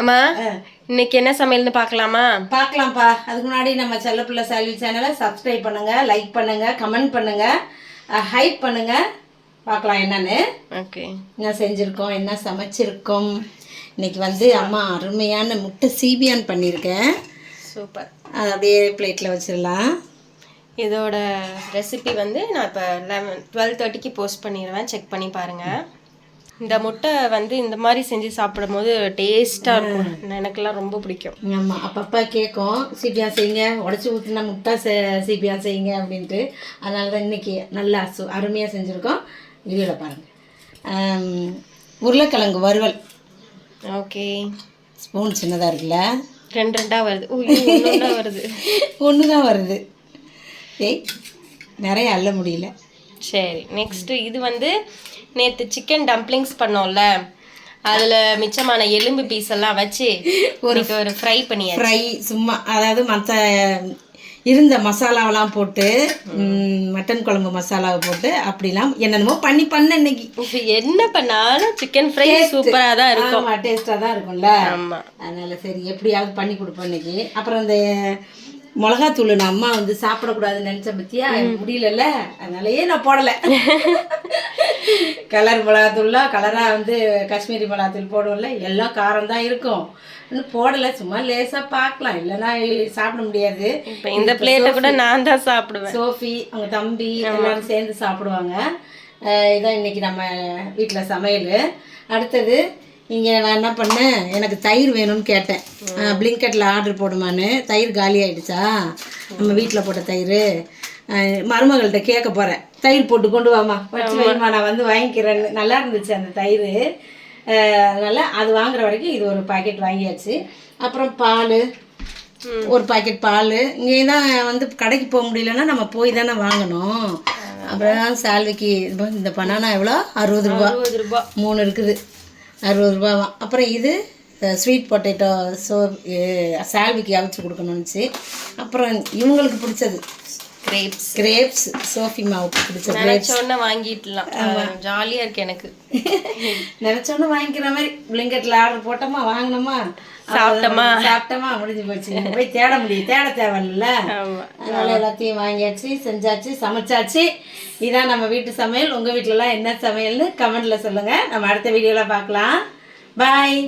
அம்மா இன்னைக்கு என்ன சமையல்னு பார்க்கலாமா? பார்க்கலாம்ப்பா. அதுக்கு முன்னாடி நம்ம செல்லப்பிள்ளை சால்வி சேனலை சப்ஸ்கிரைப் பண்ணுங்க, லைக் பண்ணுங்க, கமெண்ட் பண்ணுங்க, ஹைப் பண்ணுங்க. பார்க்கலாம் என்னன்னு. ஓகே, என்ன செஞ்சுருக்கோம், என்ன சமைச்சிருக்கோம். இன்னைக்கு வந்து அம்மா அருமையான முட்டை சீபியான் பண்ணியிருக்கேன். சூப்பர். அது அப்படியே பிளேட்டில் வச்சிடலாம். இதோட ரெசிபி வந்து நான் இப்போ 12:30க்கு போஸ்ட் பண்ணிடுவேன், செக் பண்ணி பாருங்கள். இந்த முட்டை வந்து இந்த மாதிரி செஞ்சு சாப்பிடும் போது டேஸ்ட்டாக இருக்கும். எனக்கெல்லாம் ரொம்ப பிடிக்கும். ஆமாம், அப்பப்போ கேட்கும் சீபியான் செய்யுங்க, உடச்சி ஊற்றினா முட்டை சீபியான் செய்யுங்க அப்படின்ட்டு. அதனால தான் இன்றைக்கி நல்லா அருமையாக செஞ்சுருக்கோம். வீடியோவில் பாருங்கள். உருளைக்கிழங்கு வறுவல். ஓகே, ஸ்பூன் சின்னதாக இருக்குல்ல, ரெண்டாக வருது. ஒன்றா வருது. ஒன்று தான் வருது. ஏய், நிறைய அள்ள முடியல. சரி, நெக்ஸ்ட்டு இது வந்து நேற்று சிக்கன் டம்ப்ளிங்ஸ் பண்ணோம்ல, அதில் மிச்சமான எலும்பு பீஸ் எல்லாம் வச்சு ஒரு ஃப்ரை பண்ணியாச்சு. ஃப்ரை சும்மா, அதாவது மற்ற இருந்த மசாலாவெல்லாம் போட்டு, மட்டன் குழம்பு மசாலாவை போட்டு அப்படிலாம் என்னென்னமோ பண்ண இன்னைக்கு என்ன பண்ணாலும் சிக்கன் ஃப்ரை சூப்பராக தான் இருக்கும். டேஸ்ட்டாக தான் இருக்கும்ல. ஆமாம், அதனால சரி எப்படியாவது பண்ணி கொடுப்போம் இன்னைக்கு. அப்புறம் இந்த மிளகாத்தூள் நான் அம்மா வந்து சாப்பிடக்கூடாதுன்னு நினச்ச பற்றியா, முடியலல்ல, அதனாலயே நான் போடலை. கலர் மிளகாத்தூள்லாம் கலராக வந்து காஷ்மீரி மிளகாத்தூள் போடுவோம்ல, எல்லாம் காரம் தான் இருக்கும். இன்னும் போடலை, சும்மா லேசாக பார்க்கலாம், இல்லைன்னா சாப்பிட முடியாது. இப்போ இந்த பிளேட்டை கூட நான் தான் சாப்பிடுவேன். சோஃபி அவங்க தம்பி எல்லாரும் சேர்ந்து சாப்பிடுவாங்க. இதான் இன்னைக்கு நம்ம வீட்டில் சமையல். அடுத்தது இங்கே நான் என்ன பண்ணேன், எனக்கு தயிர் வேணும்னு கேட்டேன். பிளிங்கெட்டில் ஆர்டர் போடுமான்னு. தயிர் காலி ஆகிடுச்சா, நம்ம வீட்டில் போட்ட தயிர். மருமகள்கிட்ட கேட்க போகிறேன், தயிர் போட்டு கொண்டு வாமா, வச்சு வைமா, நான் வந்து வாங்கிக்கிறேன்னு. நல்லா இருந்துச்சு அந்த தயிர். அதனால் அது வாங்குற வரைக்கும் இது ஒரு பாக்கெட் வாங்கியாச்சு. அப்புறம் பால், ஒரு பாக்கெட் பால். இங்கே தான் வந்து கடைக்கு போக முடியலன்னா நம்ம போய் தானே வாங்கணும். அப்புறம் சால்விக்கு இந்த பனானா எவ்வளோ, 60 ரூபா. 60 ரூபா 3 இருக்குது, 60 ரூபாவாம். அப்புறம் இது ஸ்வீட் பொட்டேட்டோ சால்விக்கு அவிச்சு கொடுக்கணும்னுச்சு. அப்புறம் இவங்களுக்கு பிடிச்சது கிரேப்ஸ். சோஃபி மாவுக்கு பிடிச்ச நினைச்சோன்னு வாங்கிடலாம். ஜாலியாக இருக்கு எனக்கு. நினைச்சோன்னு வாங்கிக்கிற மாதிரி. பிளிங்கெட்டில் ஆர்டர் போட்டோமா, வாங்கினோமா, சாப்பிட்டோமா, முடிஞ்சு போச்சு. போய் தேட தேவையில்ல. அதனால எல்லாத்தையும் வாங்கியாச்சு, செஞ்சாச்சு, சமைச்சாச்சு. இதான் நம்ம வீட்டு சமையல். உங்கள் வீட்டிலலாம் என்ன சமையல்னு கமெண்ட்ல சொல்லுங்கள். நம்ம அடுத்த வீடியோவில் பார்க்கலாம். பாய்.